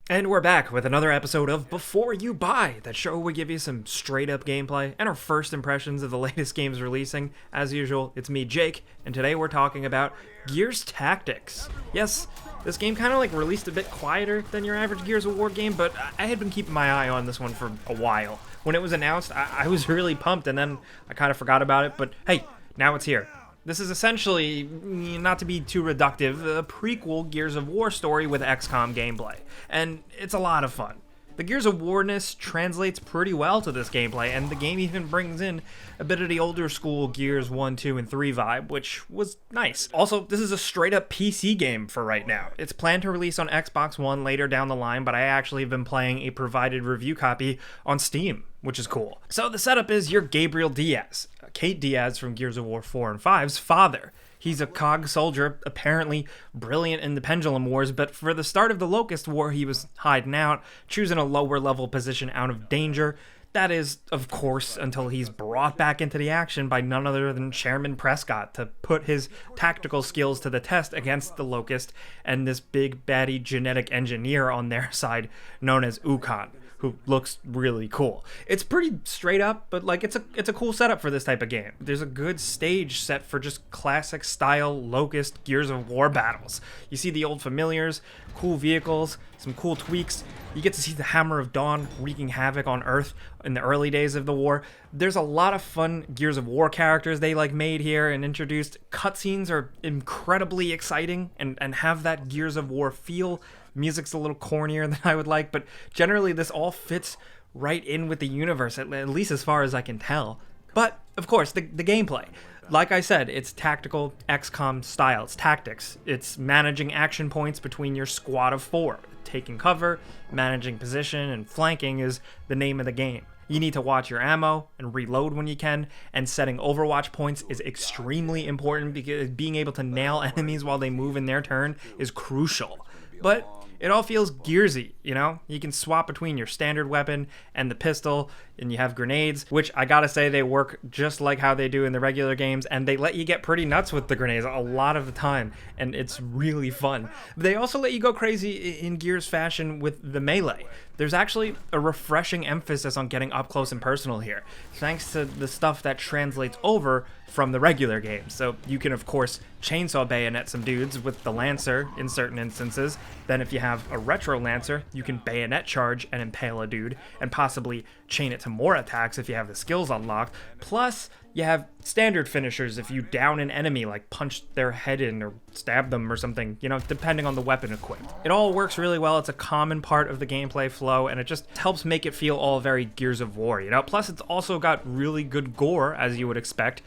And we're back with another episode of Before You Buy, that show we give you some straight up gameplay and our first impressions of the latest games releasing. As usual, it's me, Jake, and today we're talking about Gears Tactics. Yes, this game kind of released a bit quieter than your average Gears of War game, but I had been keeping my eye on this one for a while. When it was announced, I was really pumped, and then I kind of forgot about it, but hey, now it's here. This is essentially, not to be too reductive, a prequel Gears of War story with XCOM gameplay, and it's a lot of fun. The Gears of War-ness translates pretty well to this gameplay, and the game even brings in a bit of the older school Gears 1, 2, and 3 vibe, which was nice. Also, this is a straight-up PC game for right now. It's planned to release on Xbox One later down the line, but I actually have been playing a provided review copy on Steam, which is cool. So the setup is you're Gabriel Diaz, Kate Diaz from Gears of War 4 and 5's father. He's a COG soldier, apparently brilliant in the Pendulum Wars, but for the start of the Locust War, he was hiding out, choosing a lower level position out of danger. That is, of course, until he's brought back into the action by none other than Chairman Prescott to put his tactical skills to the test against the Locust and this big baddie genetic engineer on their side known as Ukon, who looks really cool. It's pretty straight up, but it's a cool setup for this type of game. There's a good stage set for just classic style Locust Gears of War battles. You see the old familiars, cool vehicles, some cool tweaks. You get to see the Hammer of Dawn wreaking havoc on Earth in the early days of the war. There's a lot of fun Gears of War characters they made here and introduced. Cutscenes are incredibly exciting and have that Gears of War feel. Music's a little cornier than I would like, but generally this all fits right in with the universe, at least as far as I can tell. But, of course, the gameplay. Like I said, it's tactical XCOM style. It's tactics. It's managing action points between your squad of 4. Taking cover, managing position, and flanking is the name of the game. You need to watch your ammo and reload when you can, and setting overwatch points is extremely important because being able to nail enemies while they move in their turn is crucial. But it all feels Gearsy, You can swap between your standard weapon and the pistol, and you have grenades, which I gotta say they work just like how they do in the regular games, and they let you get pretty nuts with the grenades a lot of the time, and it's really fun. They also let you go crazy in Gears fashion with the melee. There's actually a refreshing emphasis on getting up close and personal here, thanks to the stuff that translates over from the regular games. So you can, of course, chainsaw bayonet some dudes with the Lancer in certain instances. Then if you have a retro Lancer, you can bayonet charge and impale a dude, and possibly chain it to more attacks if you have the skills unlocked. Plus, you have standard finishers if you down an enemy, like punch their head in or stab them or something, depending on the weapon equipped. It all works really well. It's a common part of the gameplay flow, and it just helps make it feel all very Gears of War, Plus, it's also got really good gore, as you would expect.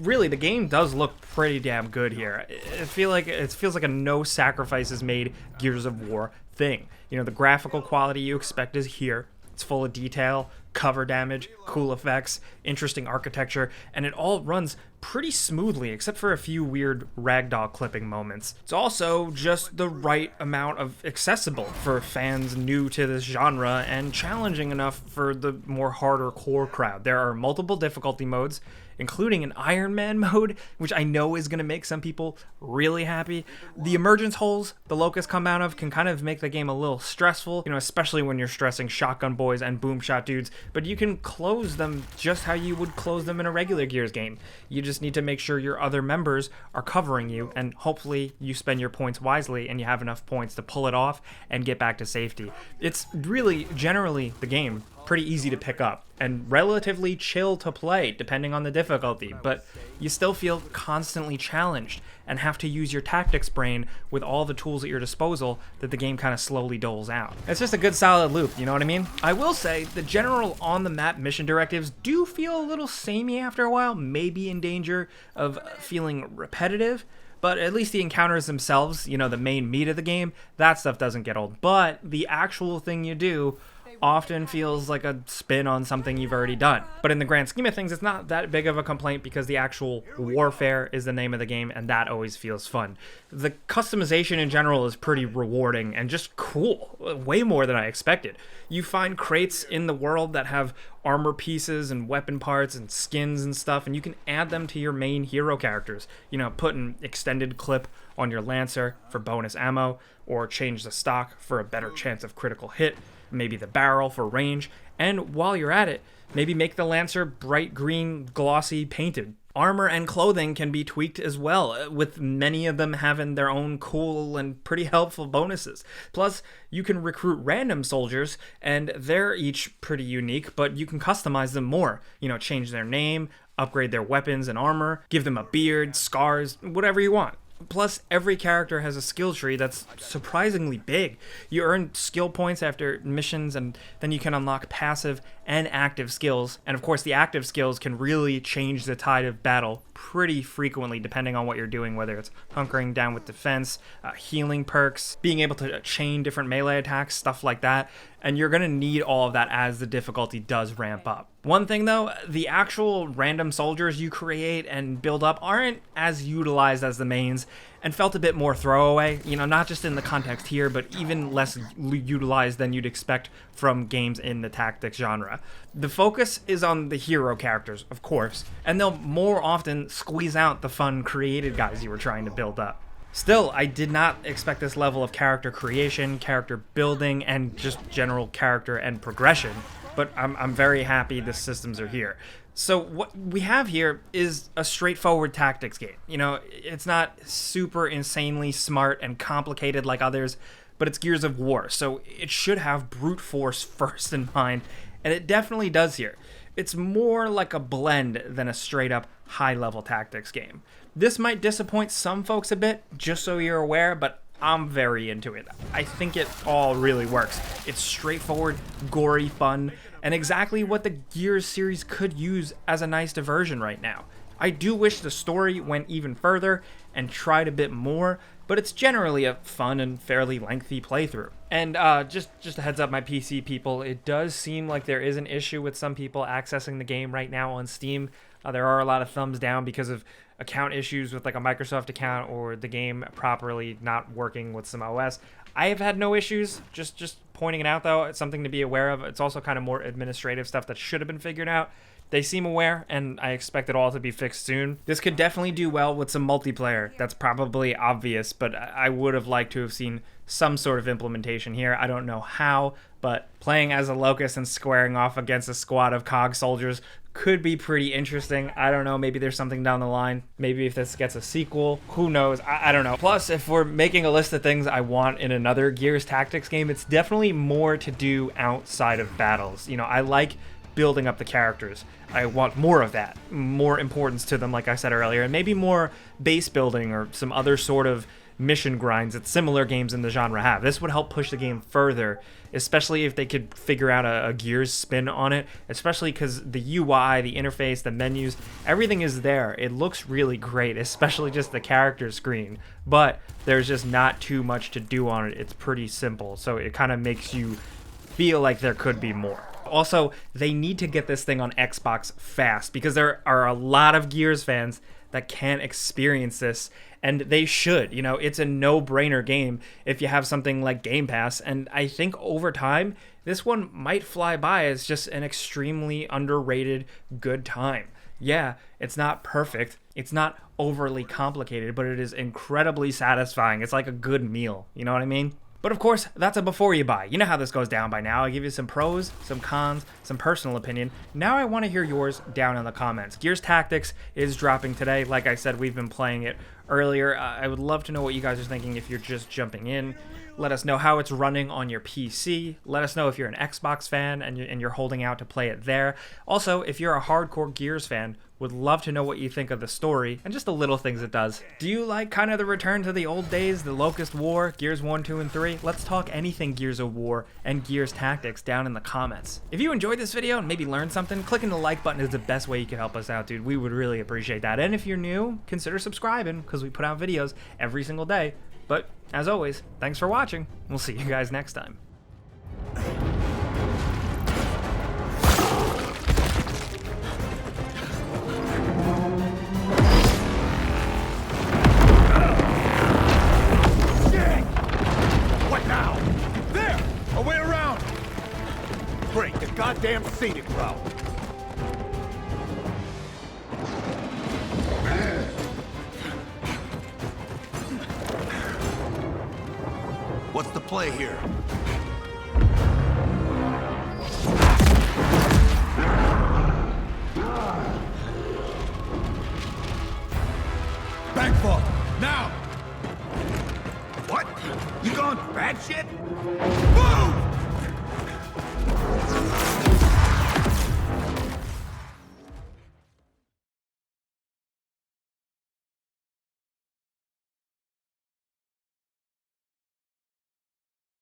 Really, the game does look pretty damn good here. It feels like a no sacrifices made Gears of War thing. The graphical quality you expect is here. It's full of detail, cover damage, cool effects, interesting architecture, and it all runs pretty smoothly except for a few weird ragdoll clipping moments. It's also just the right amount of accessible for fans new to this genre and challenging enough for the more harder core crowd. There are multiple difficulty modes, including an Iron Man mode, which I know is going to make some people really happy. The emergence holes the Locusts come out of can kind of make the game a little stressful, especially when you're stressing shotgun boys and boom shot dudes, but you can close them just how you would close them in a regular Gears game. You just need to make sure your other members are covering you, and hopefully you spend your points wisely and you have enough points to pull it off and get back to safety. It's really, generally, the game pretty easy to pick up and relatively chill to play depending on the difficulty, but you still feel constantly challenged and have to use your tactics brain with all the tools at your disposal that the game kind of slowly doles out. It's just a good solid loop, you know what I mean? I will say the general on-the-map mission directives do feel a little samey after a while, maybe in danger of feeling repetitive, but at least the encounters themselves, the main meat of the game, that stuff doesn't get old. But the actual thing you do often feels like a spin on something you've already done. But in the grand scheme of things, it's not that big of a complaint because the actual warfare is the name of the game, and that always feels fun. The customization in general is pretty rewarding and just cool, way more than I expected. You find crates in the world that have armor pieces and weapon parts and skins and stuff, and you can add them to your main hero characters. Put an extended clip on your Lancer for bonus ammo, or change the stock for a better chance of critical hit, maybe the barrel for range, and while you're at it, maybe make the Lancer bright green, glossy, painted. Armor and clothing can be tweaked as well, with many of them having their own cool and pretty helpful bonuses. Plus, you can recruit random soldiers, and they're each pretty unique, but you can customize them more. Change their name, upgrade their weapons and armor, give them a beard, scars, whatever you want. Plus, every character has a skill tree that's surprisingly big. You earn skill points after missions, and then you can unlock passive and active skills. And of course, the active skills can really change the tide of battle pretty frequently, depending on what you're doing, whether it's hunkering down with defense, healing perks, being able to chain different melee attacks, stuff like that. And you're going to need all of that as the difficulty does ramp up. One thing though, the actual random soldiers you create and build up aren't as utilized as the mains, and felt a bit more throwaway, not just in the context here, but even less utilized than you'd expect from games in the tactics genre. The focus is on the hero characters, of course, and they'll more often squeeze out the fun created guys you were trying to build up. Still, I did not expect this level of character creation, character building, and just general character and progression, but I'm very happy the systems are here. So what we have here is a straightforward tactics game. It's not super insanely smart and complicated like others, but it's Gears of War, so it should have brute force first in mind, and it definitely does here. It's more like a blend than a straight-up high-level tactics game. This might disappoint some folks a bit, just so you're aware, but I'm very into it. I think it all really works. It's straightforward, gory fun, and exactly what the Gears series could use as a nice diversion right now. I do wish the story went even further and tried a bit more, but it's generally a fun and fairly lengthy playthrough. And just a heads up, my PC people, it does seem like there is an issue with some people accessing the game right now on Steam. There are a lot of thumbs down because of account issues with like a Microsoft account or the game properly not working with some OS. I have had no issues, just pointing it out though. It's something to be aware of. It's also kind of more administrative stuff that should have been figured out. They seem aware, and I expect it all to be fixed soon. This could definitely do well with some multiplayer. That's probably obvious, but I would have liked to have seen some sort of implementation here. I don't know how, but playing as a Locust and squaring off against a squad of COG soldiers could be pretty interesting. I don't know, maybe there's something down the line. Maybe if this gets a sequel, who knows? I don't know. Plus, if we're making a list of things I want in another Gears Tactics game, it's definitely more to do outside of battles. I like building up the characters. I want more of that, more importance to them, like I said earlier, and maybe more base building or some other sort of mission grinds that similar games in the genre have. This would help push the game further, especially if they could figure out a Gears spin on it, especially because the UI, the interface, the menus, everything is there. It looks really great, especially just the character screen, but there's just not too much to do on it. It's pretty simple, so it kind of makes you feel like there could be more. Also, they need to get this thing on Xbox fast because there are a lot of Gears fans that can't experience this, and they should. It's a no-brainer game if you have something like Game Pass, and I think over time, this one might fly by as just an extremely underrated good time. Yeah, it's not perfect, it's not overly complicated, but it is incredibly satisfying. It's like a good meal, you know what I mean? But of course, that's a before you buy. You know how this goes down by now. I give you some pros, some cons, some personal opinion. Now I want to hear yours down in the comments. Gears Tactics is dropping today. Like I said, we've been playing it earlier. I would love to know what you guys are thinking if you're just jumping in. Let us know how it's running on your PC. Let us know if you're an Xbox fan and you're holding out to play it there. Also, if you're a hardcore Gears fan, would love to know what you think of the story and just the little things it does. Do you like kind of the return to the old days, the Locust War, Gears 1, 2, and 3? Let's talk anything Gears of War and Gears Tactics down in the comments. If you enjoyed this video and maybe learned something, clicking the like button is the best way you can help us out, dude. We would really appreciate that. And if you're new, consider subscribing because we put out videos every single day. But as always, thanks for watching. We'll see you guys next time. Great, the goddamn scenic route. What's the play here? Backfall! Now! What? You gone batshit? Move!